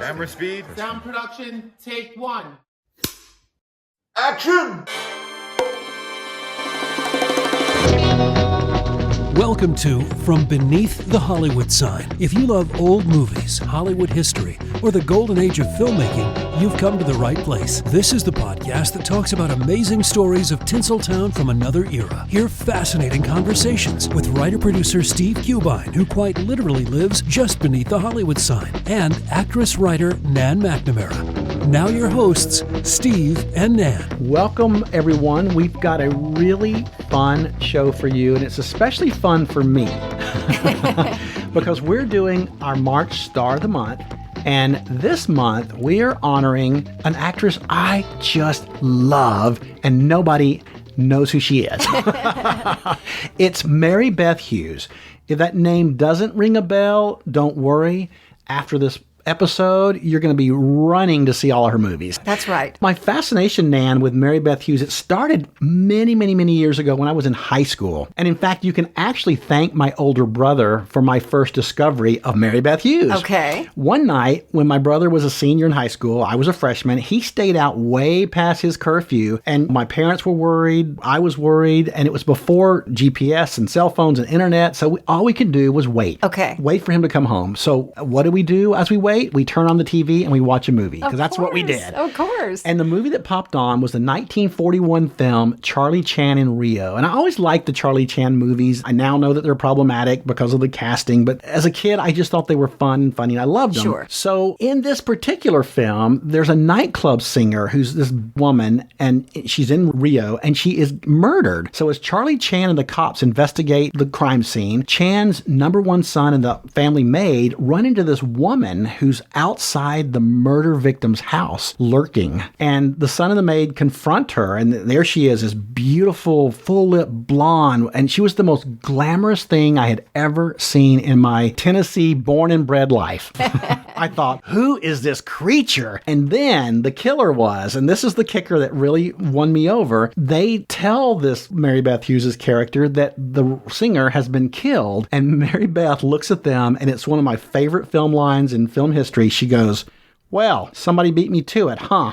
Camera speed. Sound production, take one. Action! Welcome to From Beneath the Hollywood Sign. If you love old movies, Hollywood history, or the golden age of filmmaking, you've come to the right place. This is the podcast that talks about amazing stories of Tinseltown from another era. Hear fascinating conversations with writer-producer Steve Cubine, who quite literally lives just beneath the Hollywood sign, and actress-writer Nan McNamara. Now your hosts, Steve and Nan. Welcome, everyone. We've got a really fun show for you, and it's especially fun for me because we're doing our March Star of the Month, and this month we are honoring an actress I just love, and nobody knows who she is. It's Mary Beth Hughes. If that name doesn't ring a bell, don't worry. After this episode, you're going to be running to see all of her movies. That's right. My fascination, Nan, with Mary Beth Hughes, it started many, many, many years ago when I was in high school. And in fact, you can actually thank my older brother for my first discovery of Mary Beth Hughes. Okay. One night, when my brother was a senior in high school, I was a freshman, he stayed out way past his curfew, and my parents were worried, I was worried, and it was before GPS and cell phones and internet, so all we could do was wait. Okay. Wait for him to come home. So what do we do as we wait? We turn on the TV and we watch a movie, because that's what we did. Of course. And the movie that popped on was the 1941 film Charlie Chan in Rio. And I always liked the Charlie Chan movies. I now know that they're problematic because of the casting, but as a kid, I just thought they were fun and funny, and I loved them. Sure. So in this particular film, there's a nightclub singer who's this woman, and she's in Rio, and she is murdered. So as Charlie Chan and the cops investigate the crime scene, Chan's number one son and the family maid run into this woman who's outside the murder victim's house, lurking. And the son and the maid confront her, and there she is, this beautiful, full-lip blonde, and she was the most glamorous thing I had ever seen in my Tennessee born and bred life. I thought, who is this creature? And then the killer was, and this is the kicker that really won me over, they tell this Mary Beth Hughes' character that the singer has been killed, and Mary Beth looks at them, and it's one of my favorite film lines in film history. She goes, "Well, somebody beat me to it, huh?"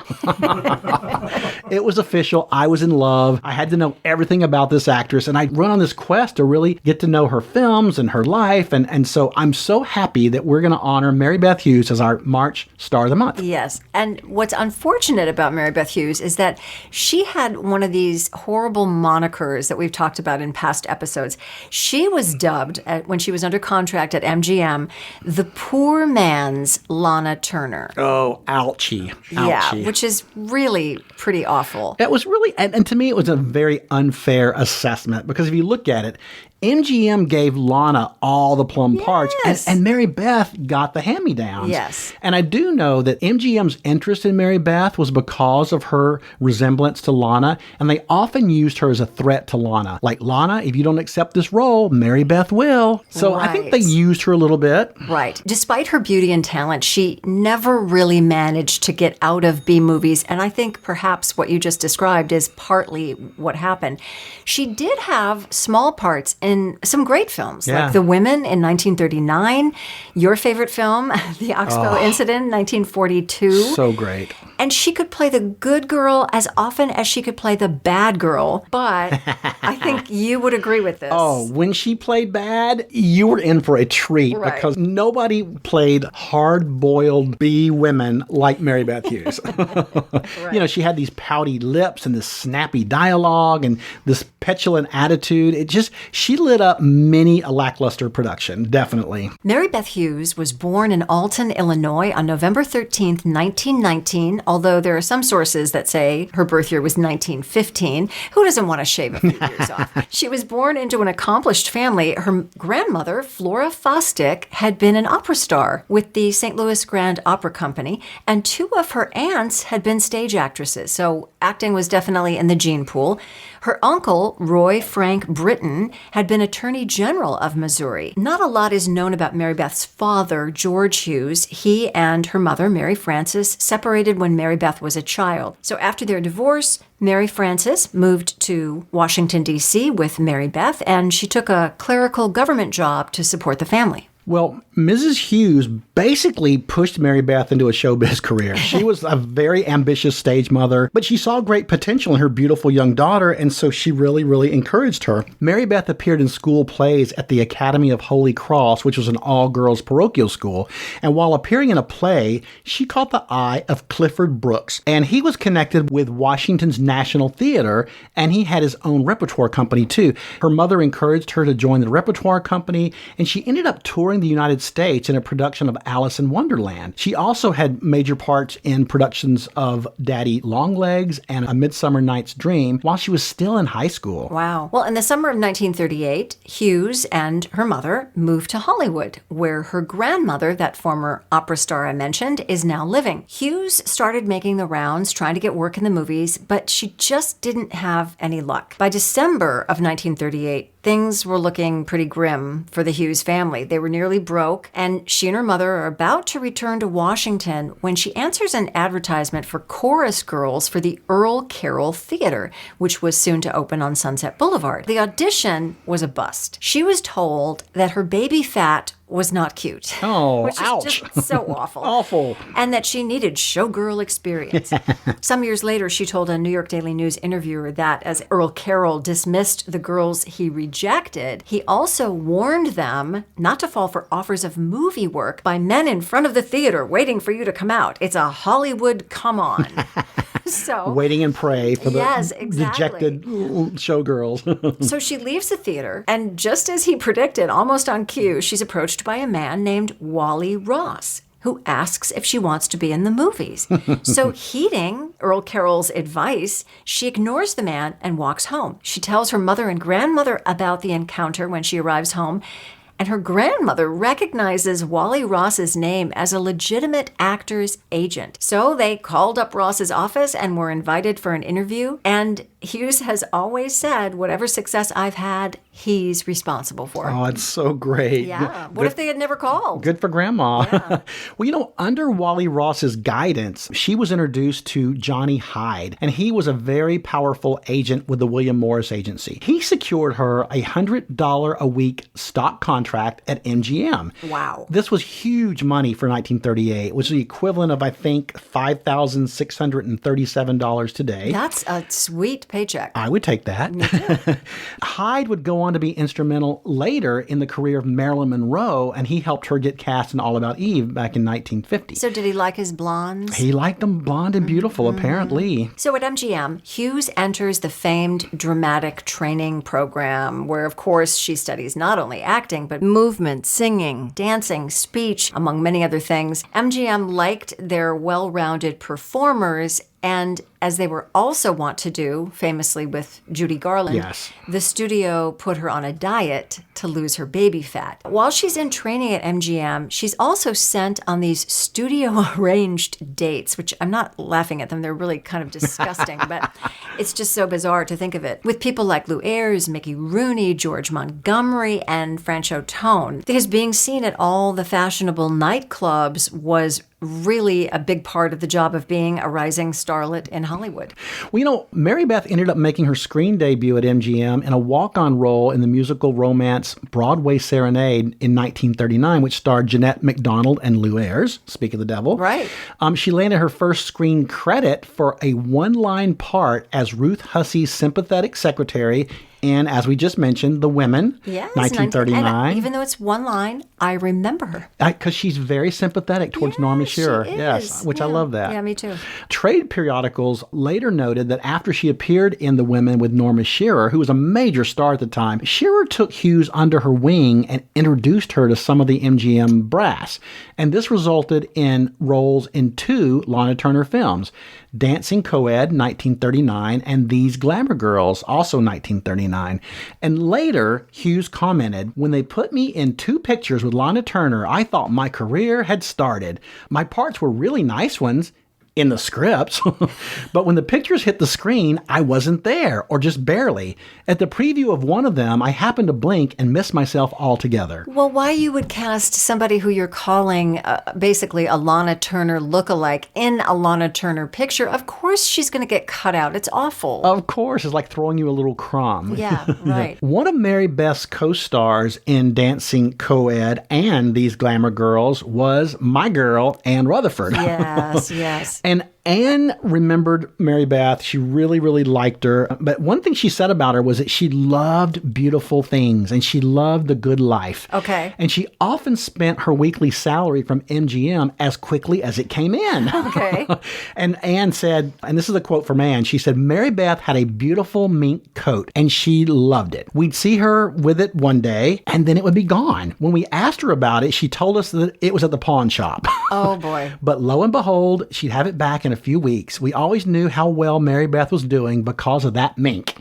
It was official. I was in love. I had to know everything about this actress, and I run on this quest to really get to know her films and her life, and so I'm so happy that we're going to honor Mary Beth Hughes as our March Star of the Month. Yes. And what's unfortunate about Mary Beth Hughes is that she had one of these horrible monikers that we've talked about in past episodes. She was dubbed, when she was under contract at MGM, the poor man's Lana Turner. Oh, ouchie. Yeah, which is really pretty awful. It was really, and to me, it was a very unfair assessment, because if you look at it, MGM gave Lana all the plum parts, and Mary Beth got the hand-me-downs. Yes. And I do know that MGM's interest in Mary Beth was because of her resemblance to Lana, and they often used her as a threat to Lana. Like, Lana, if you don't accept this role, Mary Beth will. So I think they used her a little bit. Right. Despite her beauty and talent, she never really managed to get out of B movies, and I think perhaps what you just described is partly what happened. She did have small parts in some great films, like The Women in 1939, your favorite film, The Oxbow Incident, 1942. So great. And she could play the good girl as often as she could play the bad girl, but I think you would agree with this. Oh, when she played bad, you were in for a treat, because nobody played hard-boiled B women like Mary Beth Hughes. You know, she had these pouty lips and this snappy dialogue and this petulant attitude. She lit up many a lackluster production, definitely. Mary Beth Hughes was born in Alton, Illinois on November 13th, 1919, although there are some sources that say her birth year was 1915. Who doesn't want to shave a few years off? She was born into an accomplished family. Her grandmother, Flora Fosdick, had been an opera star with the St. Louis Grand Opera Company, and two of her aunts had been stage actresses, so acting was definitely in the gene pool. Her uncle, Roy Frank Britton, had been Attorney General of Missouri. Not a lot is known about Mary Beth's father, George Hughes. He and her mother, Mary Frances, separated when Mary Beth was a child. So after their divorce, Mary Frances moved to Washington, D.C. with Mary Beth, and she took a clerical government job to support the family. Well, Mrs. Hughes basically pushed Mary Beth into a showbiz career. She was a very ambitious stage mother, but she saw great potential in her beautiful young daughter, and so she really, really encouraged her. Mary Beth appeared in school plays at the Academy of Holy Cross, which was an all-girls parochial school, and while appearing in a play, she caught the eye of Clifford Brooks, and he was connected with Washington's National Theater, and he had his own repertoire company too. Her mother encouraged her to join the repertoire company, and she ended up touring the United States in a production of Alice in Wonderland. She also had major parts in productions of Daddy Longlegs and A Midsummer Night's Dream while she was still in high school. Wow. Well, in the summer of 1938, Hughes and her mother moved to Hollywood, where her grandmother, that former opera star I mentioned, is now living. Hughes started making the rounds, trying to get work in the movies, but she just didn't have any luck. By December of 1938, things were looking pretty grim for the Hughes family. They were nearly broke, and she and her mother are about to return to Washington when she answers an advertisement for chorus girls for the Earl Carroll Theater, which was soon to open on Sunset Boulevard. The audition was a bust. She was told that her baby fat was not cute. Oh, which ouch. is just so awful. Awful. And that she needed showgirl experience. Some years later, she told a New York Daily News interviewer that as Earl Carroll dismissed the girls he rejected, he also warned them not to fall for offers of movie work by men in front of the theater waiting for you to come out. It's a Hollywood come on. So Waiting and pray for the exactly. dejected showgirls. So she leaves the theater, and just as he predicted, almost on cue, she's approached by a man named Wally Ross, who asks if she wants to be in the movies. So heeding Earl Carroll's advice, she ignores the man and walks home. She tells her mother and grandmother about the encounter when she arrives home, and her grandmother recognizes Wally Ross's name as a legitimate actor's agent. So they called up Ross's office and were invited for an interview. And Hughes has always said, whatever success I've had, he's responsible for. Oh, it's so great. Yeah. What if they had never called? Good for Grandma. Yeah. Well, under Wally Ross's guidance, she was introduced to Johnny Hyde, and he was a very powerful agent with the William Morris Agency. He secured her a $100 a week stock contract at MGM. Wow. This was huge money for 1938, which is the equivalent of, I think, $5,637 today. That's a sweet paycheck. I would take that. Hyde would go on to be instrumental later in the career of Marilyn Monroe, and he helped her get cast in All About Eve back in 1950. So did he like his blondes? He liked them blonde and beautiful, apparently. So at MGM, Hughes enters the famed dramatic training program, where, of course, she studies not only acting, but movement, singing, dancing, speech, among many other things. MGM liked their well-rounded performers, and as they were also wont to do, famously with Judy Garland, Yes. the studio put her on a diet to lose her baby fat. While she's in training at MGM, she's also sent on these studio-arranged dates, which I'm not laughing at them. They're really kind of disgusting, but it's just so bizarre to think of it. With people like Lou Ayres, Mickey Rooney, George Montgomery, and Franchot Tone. Because being seen at all the fashionable nightclubs was really a big part of the job of being a rising starlet in Hollywood. Well, Mary Beth ended up making her screen debut at MGM in a walk-on role in the musical romance Broadway Serenade in 1939, which starred Jeanette MacDonald and Lou Ayres, speak of the devil. Right. She landed her first screen credit for a one-line part as Ruth Hussey's sympathetic secretary in, as we just mentioned, The Women, Yes, 1939. And even though it's one line, I remember her. Because she's very sympathetic towards Norma Shearer. She Yes, is. which I Yeah. love that. Yeah, me too. Trade periodicals later noted that after she appeared in The Women with Norma Shearer, who was a major star at the time, Shearer took Hughes under her wing and introduced her to some of the MGM brass. And this resulted in roles in 2 Lana Turner films, Dancing Coed, 1939, and These Glamour Girls, also 1939. And later, Hughes commented, "When they put me in 2 pictures with Lana Turner, I thought my career had started. My parts were really nice ones, in the scripts. But when the pictures hit the screen, I wasn't there, or just barely. At the preview of one of them, I happened to blink and miss myself altogether. Well, why you would cast somebody who you're calling basically a Lana Turner lookalike in a Lana Turner picture? Of course she's going to get cut out. It's awful. Of course, it's like throwing you a little crumb. Yeah, right. One of Mary Beth's co-stars in Dancing Co-Ed and These Glamour Girls was my girl, Ann Rutherford. Yes, yes. And Anne remembered Mary Beth. She really, really liked her. But one thing she said about her was that she loved beautiful things and she loved the good life. Okay. And she often spent her weekly salary from MGM as quickly as it came in. Okay. And Anne said, and this is a quote from Anne, she said, Mary Beth had a beautiful mink coat and she loved it. We'd see her with it one day and then it would be gone. When we asked her about it, she told us that it was at the pawn shop. Oh, boy. But lo and behold, she'd have it back in a few weeks. We always knew how well Mary Beth was doing because of that mink.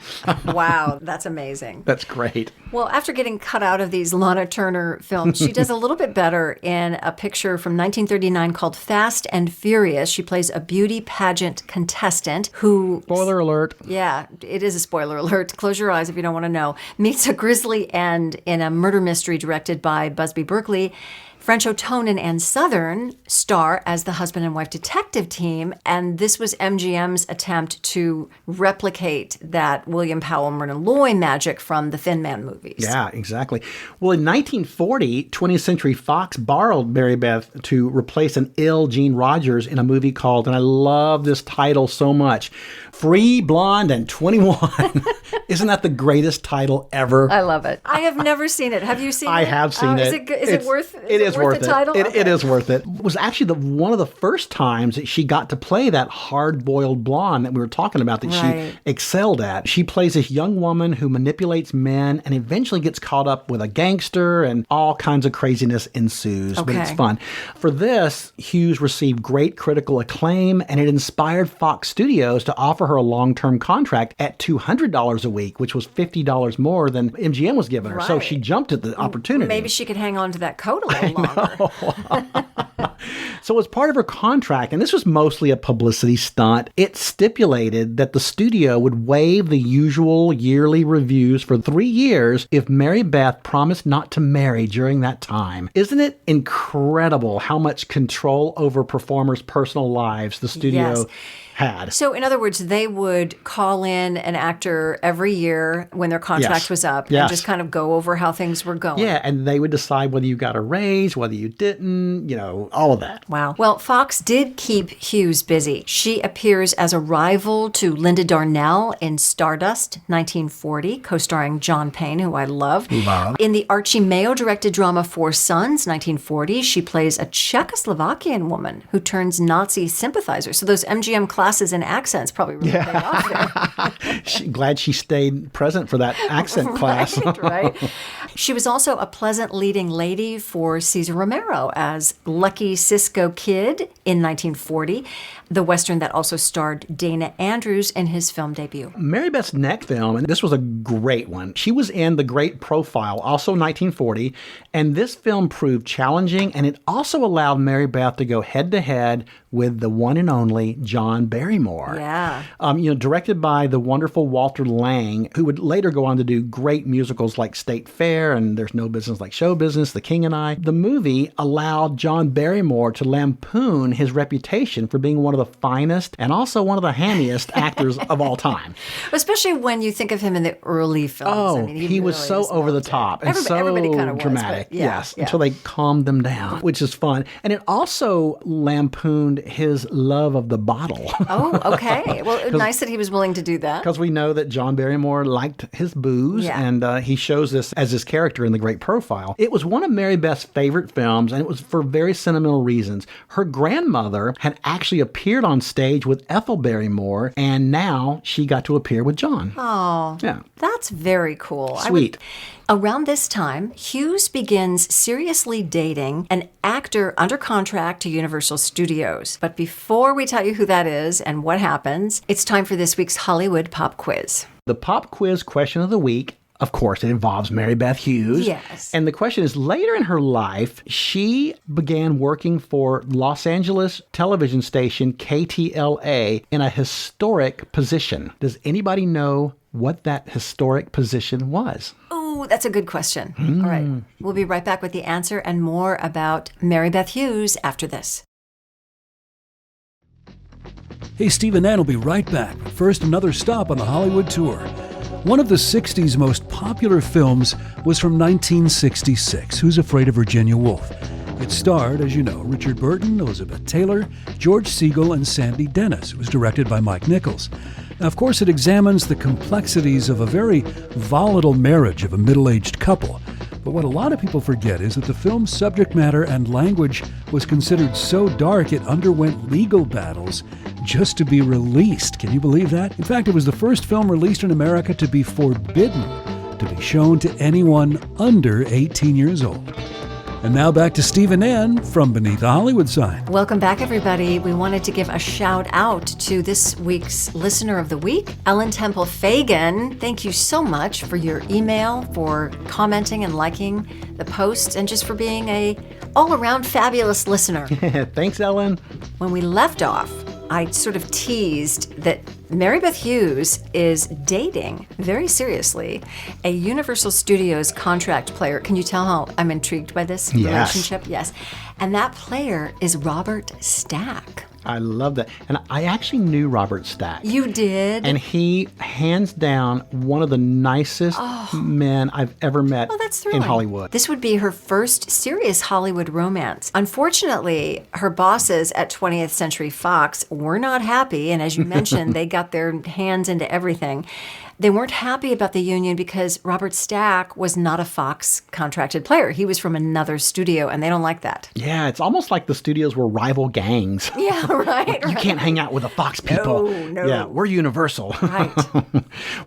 Wow, that's amazing. That's great. Well, after getting cut out of these Lana Turner films, she does a little bit better in a picture from 1939 called Fast and Furious. She plays a beauty pageant contestant who... Spoiler alert. Yeah, it is a spoiler alert. Close your eyes if you don't want to know. Meets a grisly end in a murder mystery directed by Busby Berkeley. French O'Tone and Ann Southern star as the husband and wife detective team, and this was MGM's attempt to replicate that William Powell Myrna Loy magic from the Thin Man movies. Yeah, exactly. Well, in 1940, 20th Century Fox borrowed Mary Beth to replace an ill Gene Rogers in a movie called, and I love this title so much, Free, Blonde, and 21. Isn't that the greatest title ever? I love it. I have never seen it. Have you seen it? I have seen it. Is it worth it is worth the it. title? It is worth it. It was actually one of the first times that she got to play that hard-boiled blonde that we were talking about that Right. she excelled at. She plays this young woman who manipulates men and eventually gets caught up with a gangster and all kinds of craziness ensues. But it's Okay. fun. For this, Hughes received great critical acclaim and it inspired Fox Studios to offer her a long-term contract at $200 a week, which was $50 more than MGM was giving her. So Right. she jumped at the opportunity. Maybe she could hang on to that coat a little longer. So as part of her contract, and this was mostly a publicity stunt, it stipulated that the studio would waive the usual yearly reviews for 3 years if Mary Beth promised not to marry during that time. Isn't it incredible how much control over performers' personal lives the studio Yes. had? So, in other words, they would call in an actor every year when their contract Yes. was up and Yes. just kind of go over how things were going. Yeah, and they would decide whether you got a raise, whether you didn't, all of that. Wow. Well, Fox did keep Hughes busy. She appears as a rival to Linda Darnell in Stardust, 1940, co-starring John Payne, who I love. In the Archie Mayo-directed drama Four Sons, 1940, she plays a Czechoslovakian woman who turns Nazi sympathizer. So those MGM classes in accents probably really paid off there. Glad she stayed present for that accent class. Right. She was also a pleasant leading lady for Cesar Romero as Lucky Cisco Kid in 1940, the Western that also starred Dana Andrews in his film debut. Mary Beth's next film, and this was a great one. She was in The Great Profile, also 1940, and this film proved challenging, and it also allowed Mary Beth to go head-to-head with the one and only John Barrymore. Yeah. Directed by the wonderful Walter Lang, who would later go on to do great musicals like State Fair and There's No Business Like Show Business, The King and I. The movie allowed John Barrymore to lampoon his reputation for being one of the finest and also one of the hammiest actors of all time. Especially when you think of him in the early films. Oh, he was really so just over the loved it. top and Everybody so kind of was, dramatic. but yeah, yes, yeah. until they calmed them down, which is fun. And it also lampooned his love of the bottle. Oh, okay. Well, nice that he was willing to do that. Because we know that John Barrymore liked his booze, Yeah. and he shows this as his character in The Great Profile. It was one of Mary Beth's favorite films, and it was for very sentimental reasons. Her grandmother had actually appeared on stage with Ethel Barrymore, and now she got to appear with John. Oh, Yeah. that's very cool. Sweet. Around this time, Hughes begins seriously dating an actor under contract to Universal Studios. But before we tell you who that is and what happens, it's time for this week's Hollywood Pop Quiz. The pop quiz question of the week Of course, it involves Mary Beth Hughes. Yes. And the question is, later in her life, she began working for Los Angeles television station KTLA in a historic position. Does anybody know what that historic position was? Oh, that's a good question. All right. We'll be right back with the answer and more about Mary Beth Hughes after this. Hey, Steve and Ann will be right back. But first, another stop on the Hollywood tour. One of the 60s most popular films was from 1966, Who's Afraid of Virginia Woolf? It starred, as you know, Richard Burton, Elizabeth Taylor, George Segal, and Sandy Dennis. It was directed by Mike Nichols. Now, of course, it examines the complexities of a very volatile marriage of a middle-aged couple. But what a lot of people forget is that the film's subject matter and language was considered so dark it underwent legal battles just to be released. Can you believe that? In fact, it was the first film released in America to be forbidden to be shown to anyone under 18 years old. And now back to Steve and Ann from Beneath the Hollywood Sign. Welcome back, everybody. We wanted to give a shout out to this week's Listener of the Week, Ellen Temple Fagan. Thank you so much for your email, for commenting and liking the posts, and just for being a all-around fabulous listener. Thanks, Ellen. When we left off, I sort of teased that Mary Beth Hughes is dating, very seriously, a Universal Studios contract player. Can you tell how I'm intrigued by this relationship? Yes. And that player is Robert Stack. I love that. And I actually knew Robert Stack. You did? And he, hands down, one of the nicest men I've ever met in Hollywood. This would be her first serious Hollywood romance. Unfortunately, her bosses at 20th Century Fox were not happy. And as you mentioned, they got their hands into everything. They weren't happy about the union because Robert Stack was not a Fox contracted player. He was from another studio, and they don't like that. Yeah, it's almost like the studios were rival gangs. Yeah, right. You can't hang out with the Fox people. No. Yeah, we're Universal. Right.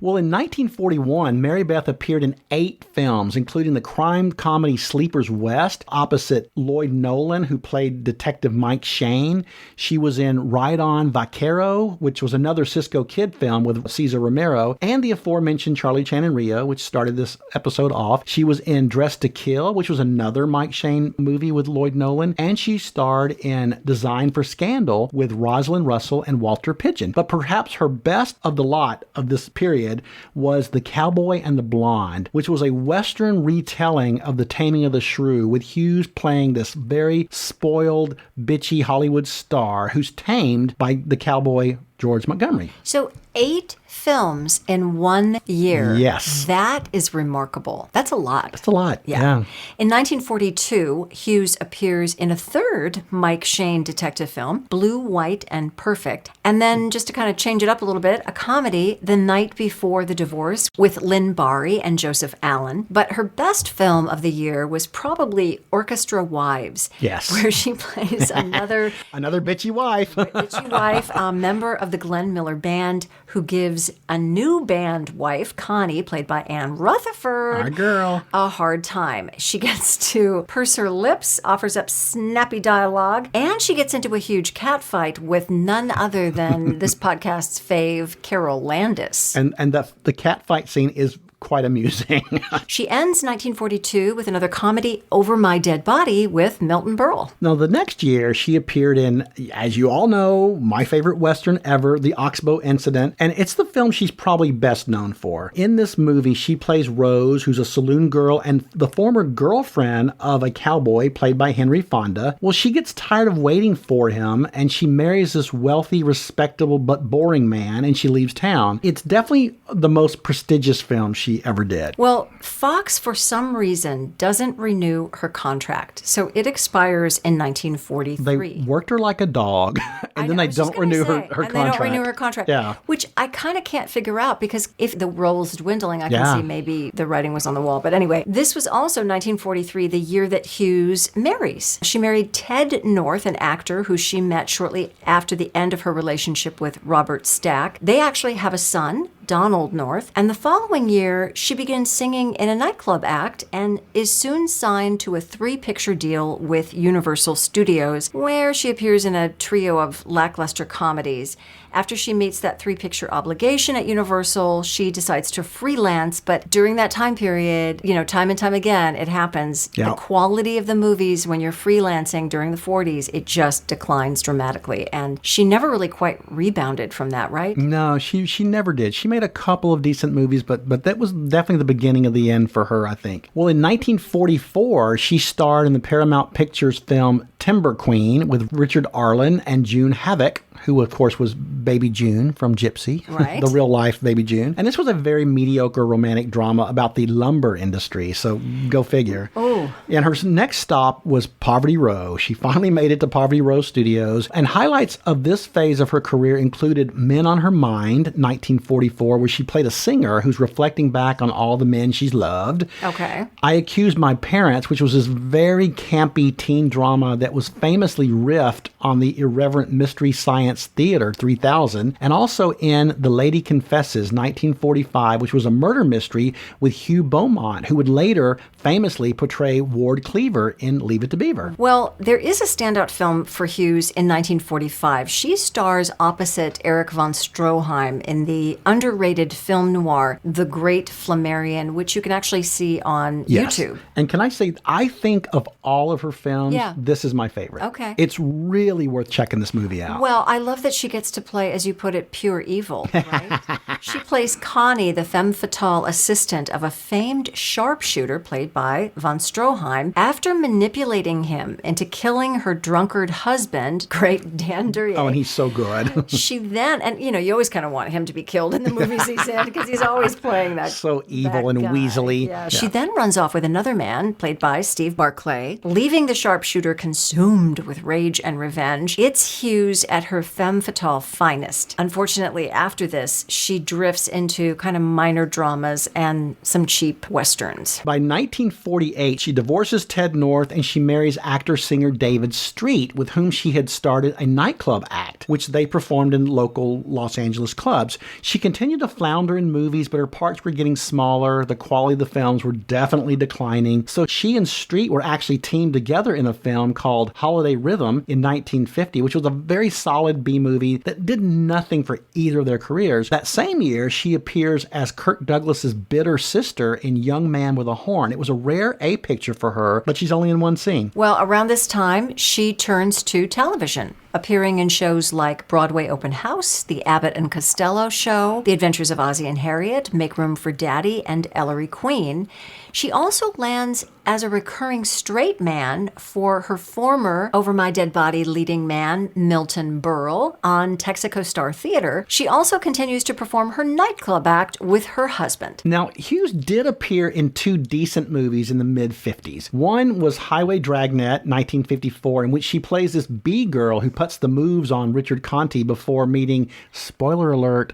Well, in 1941, Mary Beth appeared in 8 films, including the crime comedy Sleepers West, opposite Lloyd Nolan, who played Detective Mike Shane. She was in Ride On Vaquero, which was another Cisco Kid film with Cesar Romero, and the aforementioned Charlie Chan and Rio, which started this episode off. She was in Dressed to Kill, which was another Mike Shane movie with Lloyd Nolan, and she starred in Design for Scandal with Rosalind Russell and Walter Pidgeon. But perhaps her best of the lot of this period was The Cowboy and the Blonde, which was a Western retelling of The Taming of the Shrew, with Hughes playing this very spoiled, bitchy Hollywood star who's tamed by the cowboy George Montgomery. So 8 films in 1 year. Yes. That is remarkable. That's a lot. That's a lot. Yeah. In 1942, Hughes appears in a third Mike Shane detective film, Blue, White, and Perfect. And then, just to kind of change it up a little bit, a comedy, The Night Before the Divorce, with Lynn Barry and Joseph Allen. But her best film of the year was probably Orchestra Wives. Yes. Where she plays another bitchy wife. bitchy wife, a member of the Glenn Miller Band, who gives a new band wife, Connie, played by Ann Rutherford, Our girl, a hard time. She gets to purse her lips, offers up snappy dialogue, and she gets into a huge catfight with none other than this podcast's fave, Carol Landis. And the catfight scene is quite amusing. She ends 1942 with another comedy, Over My Dead Body, with Milton Berle. Now, the next year, she appeared in, as you all know, my favorite Western ever, The Oxbow Incident, and it's the film she's probably best known for. In this movie, she plays Rose, who's a saloon girl and the former girlfriend of a cowboy played by Henry Fonda. Well, she gets tired of waiting for him, and she marries this wealthy, respectable, but boring man, and she leaves town. It's definitely the most prestigious film she ever did. Well, Fox, for some reason, doesn't renew her contract, so it expires in 1943. They worked her like a dog, and then they don't renew her contract. They don't renew her contract, yeah. Which I kind of can't figure out, because if the role's dwindling, I can see maybe the writing was on the wall. But anyway, this was also 1943, the year that Hughes marries. She married Ted North, an actor who she met shortly after the end of her relationship with Robert Stack. They actually have a son, Donald North. And the following year, she begins singing in a nightclub act and is soon signed to a 3-picture deal with Universal Studios, where she appears in a trio of lackluster comedies. After she meets that 3-picture obligation at Universal, she decides to freelance. But during that time period, time and time again, it happens. Yeah. The quality of the movies when you're freelancing during the 40s, it just declines dramatically. And she never really quite rebounded from that, right? No, she never did. She made a couple of decent movies, but that was definitely the beginning of the end for her, I think. Well, in 1944, she starred in the Paramount Pictures film Timber Queen with Richard Arlen and June Havoc, who, of course, was Baby June from Gypsy, right. the real-life Baby June. And this was a very mediocre romantic drama about the lumber industry, so go figure. Oh. And her next stop was Poverty Row. She finally made it to Poverty Row Studios, and highlights of this phase of her career included Men on Her Mind, 1944, where she played a singer who's reflecting back on all the men she's loved. Okay. I Accused My Parents, which was this very campy teen drama that was famously riffed on the irreverent Mystery Science Theater 3000, and also in The Lady Confesses, 1945, which was a murder mystery with Hugh Beaumont, who would later famously portray Ward Cleaver in Leave It to Beaver. Well, there is a standout film for Hughes in 1945. She stars opposite Erich von Stroheim in the underrated film noir, The Great Flammarion, which you can actually see on YouTube. And can I say, I think of all of her films, Yeah. this is my favorite. Okay. It's really worth checking this movie out. Well, I love that she gets to play, as you put it, pure evil, right? She plays Connie, the femme fatale assistant of a famed sharpshooter played by von Stroheim. After manipulating him into killing her drunkard husband, great Dan Duryea. Oh, and he's so good. She then, and you always kind of want him to be killed in the movies he's in because he's always playing that. So evil that and guy. weaselly. Yeah. She then runs off with another man, played by Steve Barclay, leaving the sharpshooter consumed with rage and revenge. It's Hughes at her femme fatale finest. Unfortunately, after this, she drifts into kind of minor dramas and some cheap westerns. By 1948, she divorces Ted North and she marries actor-singer David Street, with whom she had started a nightclub act, which they performed in local Los Angeles clubs. She continued to flounder in movies, but her parts were getting smaller. The quality of the films were definitely declining. So she and Street were actually teamed together in a film called Holiday Rhythm in 1950, which was a very solid B-movie that did nothing for either of their careers. That same year, she appears as Kirk Douglas's bitter sister in Young Man with a Horn. It was a rare A picture for her, but she's only in one scene. Well, around this time, she turns to television, appearing in shows like Broadway Open House, The Abbott and Costello Show, The Adventures of Ozzie and Harriet, Make Room for Daddy, and Ellery Queen. She also lands as a recurring straight man for her former Over My Dead Body leading man, Milton Berle, on Texaco Star Theater. She also continues to perform her nightclub act with her husband. Now, Hughes did appear in two decent movies in the mid-50s. One was Highway Dragnet, 1954, in which she plays this B-girl who puts the moves on Richard Conte before meeting, spoiler alert,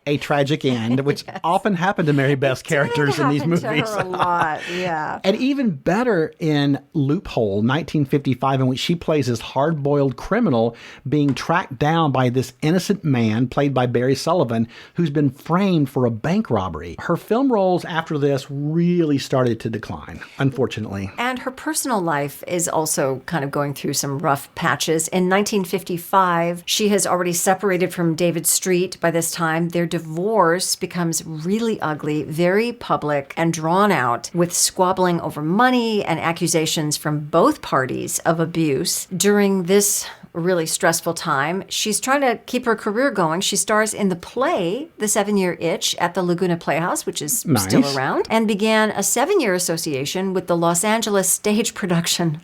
a tragic end, which often happened to Mary Beth's characters in these movies. To her a lot, yeah. And even better in Loophole, 1955, in which she plays this hard-boiled criminal being tracked down by this innocent man, played by Barry Sullivan, who's been framed for a bank robbery. Her film roles after this really started to decline, unfortunately. And her personal life is also kind of going through some rough patches. In 1955, she has already separated from David Street by this time. Their divorce becomes really ugly, very public, and drawn out, with squabbling over money and accusations from both parties of abuse. During this really stressful time, she's trying to keep her career going. She stars in the play The 7-Year Itch at the Laguna Playhouse, which is still around, and began a 7-year association with the Los Angeles stage production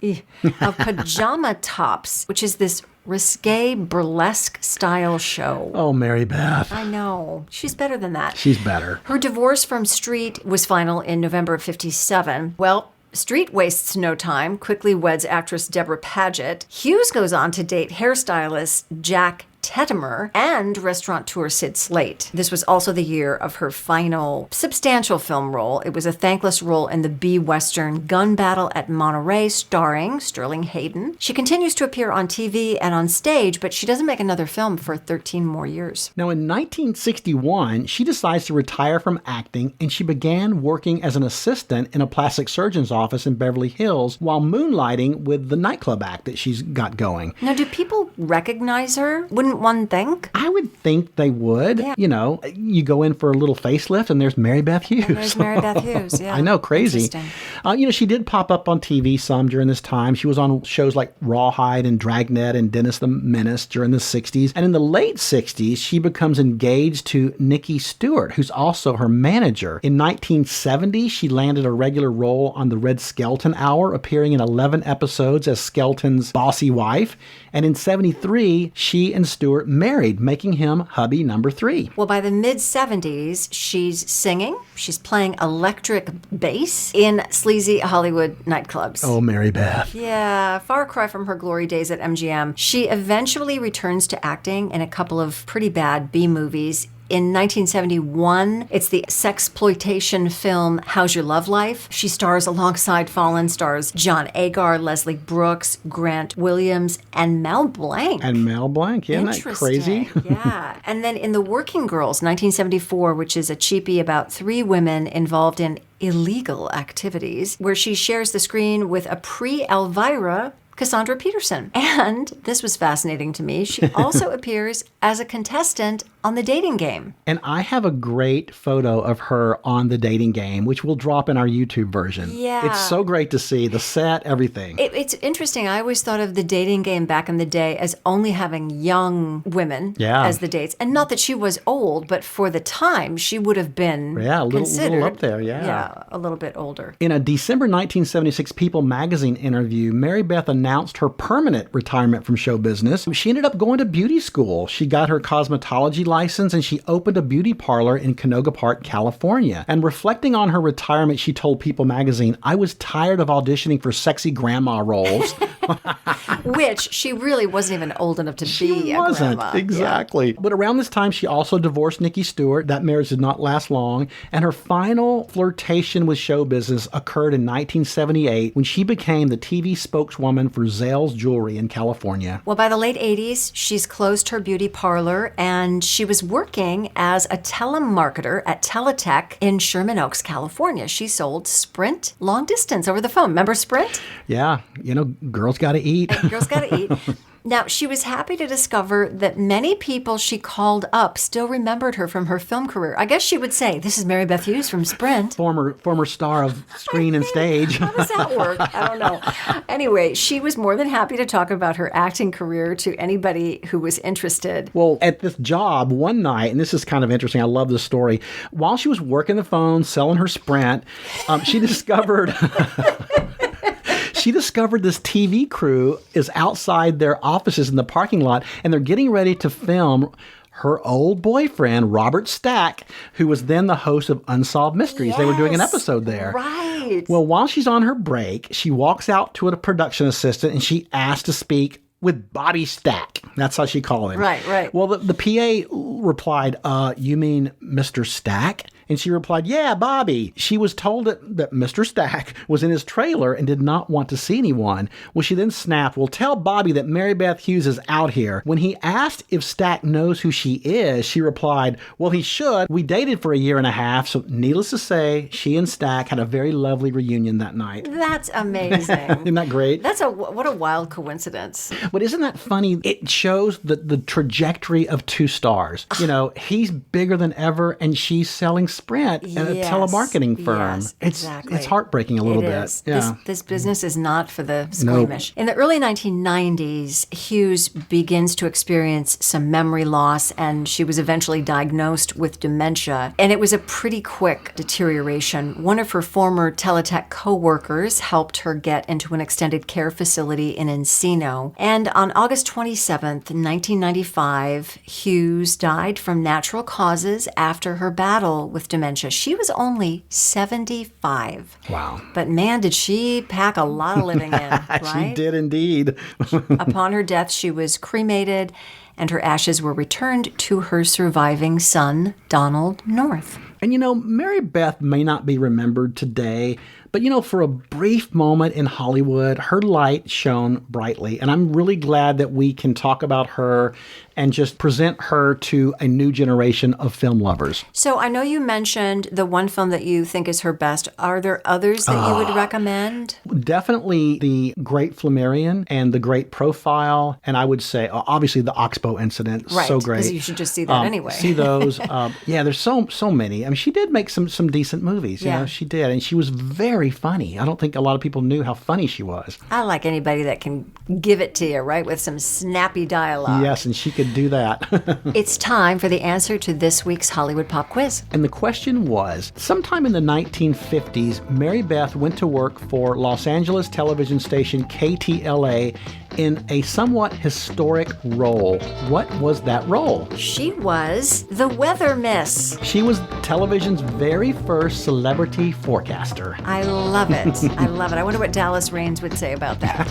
of Pajama Tops, which is this risque burlesque style show. Oh, Mary Beth. I know. She's better than that. She's better. Her divorce from Street was final in November of 57. Well, Street wastes no time, quickly weds actress Deborah Paget. Hughes goes on to date hairstylist Jack Tetimer, and restaurateur Sid Slate. This was also the year of her final substantial film role. It was a thankless role in the B-Western Gun Battle at Monterey, starring Sterling Hayden. She continues to appear on TV and on stage, but she doesn't make another film for 13 more years. Now, in 1961, she decides to retire from acting, and she began working as an assistant in a plastic surgeon's office in Beverly Hills while moonlighting with the nightclub act that she's got going. Now, do people recognize her? Wouldn't one think? I would think they would. Yeah. You know, you go in for a little facelift, and there's Mary Beth Hughes. And there's Mary Beth Hughes, yeah. I know, crazy. Interesting. You know, she did pop up on TV some during this time. She was on shows like Rawhide and Dragnet and Dennis the Menace during the 60s. And in the late 60s, she becomes engaged to Nikki Stewart, who's also her manager. In 1970, she landed a regular role on the Red Skelton Hour, appearing in 11 episodes as Skelton's bossy wife. And in 73, she and Stewart married, making him hubby number 3. Well, by the mid-70s, she's singing. She's playing electric bass in sleazy Hollywood nightclubs. Oh, Mary Beth. Yeah, far cry from her glory days at MGM. She eventually returns to acting in a couple of pretty bad B-movies. In 1971, it's the sexploitation film How's Your Love Life? She stars alongside Fallen stars John Agar, Leslie Brooks, Grant Williams, and Mel Blanc. And Mel Blanc, isn't that crazy? Yeah. And then in The Working Girls, 1974, which is a cheapie about 3 women involved in illegal activities, where she shares the screen with a pre-Elvira Cassandra Peterson. And this was fascinating to me. She also appears as a contestant on The Dating Game. And I have a great photo of her on The Dating Game, which we'll drop in our YouTube version. Yeah. It's so great to see the set, everything. It's interesting. I always thought of The Dating Game back in the day as only having young women as the dates. And not that she was old, but for the time, she would have been a little considered, up there, Yeah, a little bit older. In a December 1976 People magazine interview, Mary Beth announced her permanent retirement from show business. She ended up going to beauty school. She got her cosmetology license and she opened a beauty parlor in Canoga Park, California. And reflecting on her retirement, she told People magazine, "I was tired of auditioning for sexy grandma roles." Which she really wasn't even old enough to be a grandma. Exactly. Yeah. But around this time, she also divorced Nikki Stewart. That marriage did not last long. And her final flirtation with show business occurred in 1978 when she became the TV spokeswoman for Zales Jewelry in California. Well, by the late 80s, she's closed her beauty parlor and she was working as a telemarketer at Teletech in Sherman Oaks, California. She sold Sprint long distance over the phone. Remember Sprint? Yeah. You know, girls got to eat. Girls got to eat. Now, she was happy to discover that many people she called up still remembered her from her film career. I guess she would say, "This is Mary Beth Hughes from Sprint." Former star of screen and stage. How does that work? I don't know. Anyway, she was more than happy to talk about her acting career to anybody who was interested. Well, at this job one night, and this is kind of interesting, I love this story, while she was working the phone, selling her Sprint, she discovered... She discovered this TV crew is outside their offices in the parking lot, and they're getting ready to film her old boyfriend, Robert Stack, who was then the host of Unsolved Mysteries. They were doing an episode there. Right. Well, while she's on her break, she walks out to a production assistant, and she asks to speak with Bobby Stack. That's how she called him. Right. Well, the PA replied, "You mean Mr. Stack?" And she replied, "Yeah, Bobby." She was told that Mr. Stack was in his trailer and did not want to see anyone. Well, she then snapped, "Well, tell Bobby that Mary Beth Hughes is out here." When he asked if Stack knows who she is, she replied, "Well, he should. We dated for a year and a half." So needless to say, she and Stack had a very lovely reunion that night. That's amazing. Isn't that great? What a wild coincidence. But isn't that funny? It shows the trajectory of two stars. You know, he's bigger than ever and she's selling Sprint at a telemarketing firm. Yes, exactly. It's heartbreaking a little bit. Yeah. This business is not for the squeamish. In the early 1990s, Hughes begins to experience some memory loss and she was eventually diagnosed with dementia. And it was a pretty quick deterioration. One of her former Teletech co-workers helped her get into an extended care facility in Encino. And on August 27th, 1995, Hughes died from natural causes after her battle with dementia. She was only 75. Wow. But man, did she pack a lot of living in, right? She did indeed. Upon her death, she was cremated, and her ashes were returned to her surviving son, Donald North. And Mary Beth may not be remembered today, but for a brief moment in Hollywood, her light shone brightly. And I'm really glad that we can talk about her and just present her to a new generation of film lovers. So I know you mentioned the one film that you think is her best. Are there others that you would recommend? Definitely The Great Flammarion and The Great Profile. And I would say, obviously, the Oxbow Incident. Right, so great. because you should just see that anyway. See those. Yeah, there's so many. I mean, she did make some decent movies. Yeah. She did. And she was very funny. I don't think a lot of people knew how funny she was. I like anybody that can give it to you, right, with some snappy dialogue. Yes, and she could do that. It's time for the answer to this week's Hollywood Pop Quiz. And the question was, sometime in the 1950s, Mary Beth went to work for Los Angeles television station KTLA in a somewhat historic role. What was that role? She was the weather miss. She was television's very first celebrity forecaster. I love it. I love it. I wonder what Dallas Raines would say about that.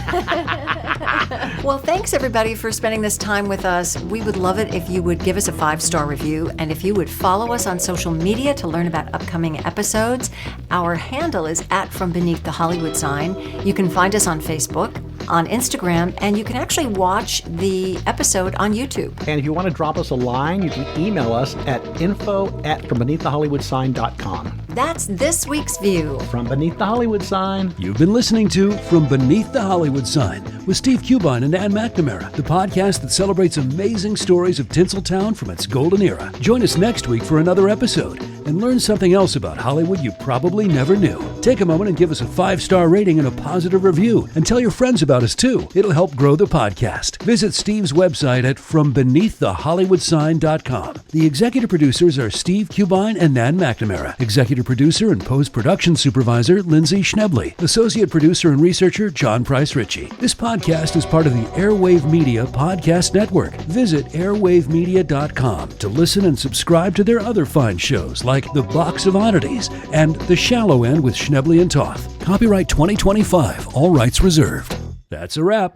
Well, thanks everybody for spending this time with us. We would love it if you would give us a 5-star review and if you would follow us on social media to learn about upcoming episodes. Our handle is @FromBeneathTheHollywoodSign. You can find us on Facebook, on Instagram, and you can actually watch the episode on YouTube. And if you want to drop us a line, you can email us at info@FromBeneathTheHollywoodSign.com. That's this week's view. From Beneath the Hollywood Sign. You've been listening to From Beneath the Hollywood Sign with Steve Cubine and Ann McNamara, the podcast that celebrates amazing stories of Tinseltown from its golden era. Join us next week for another episode and learn something else about Hollywood you probably never knew. Take a moment and give us a 5-star rating and a positive review, and tell your friends about us too. It'll help grow the podcast. Visit Steve's website at FromBeneathTheHollywoodSign.com. The executive producers are Steve Cubine and Nan McNamara. Executive producer and post-production supervisor Lindsay Schnebley. Associate producer and researcher John Price Ritchie. This podcast is part of the Airwave Media Podcast Network. Visit airwavemedia.com to listen and subscribe to their other fine shows like The Box of Oddities and The Shallow End with Schnebley and Toth. Copyright 2025. All rights reserved. That's a wrap.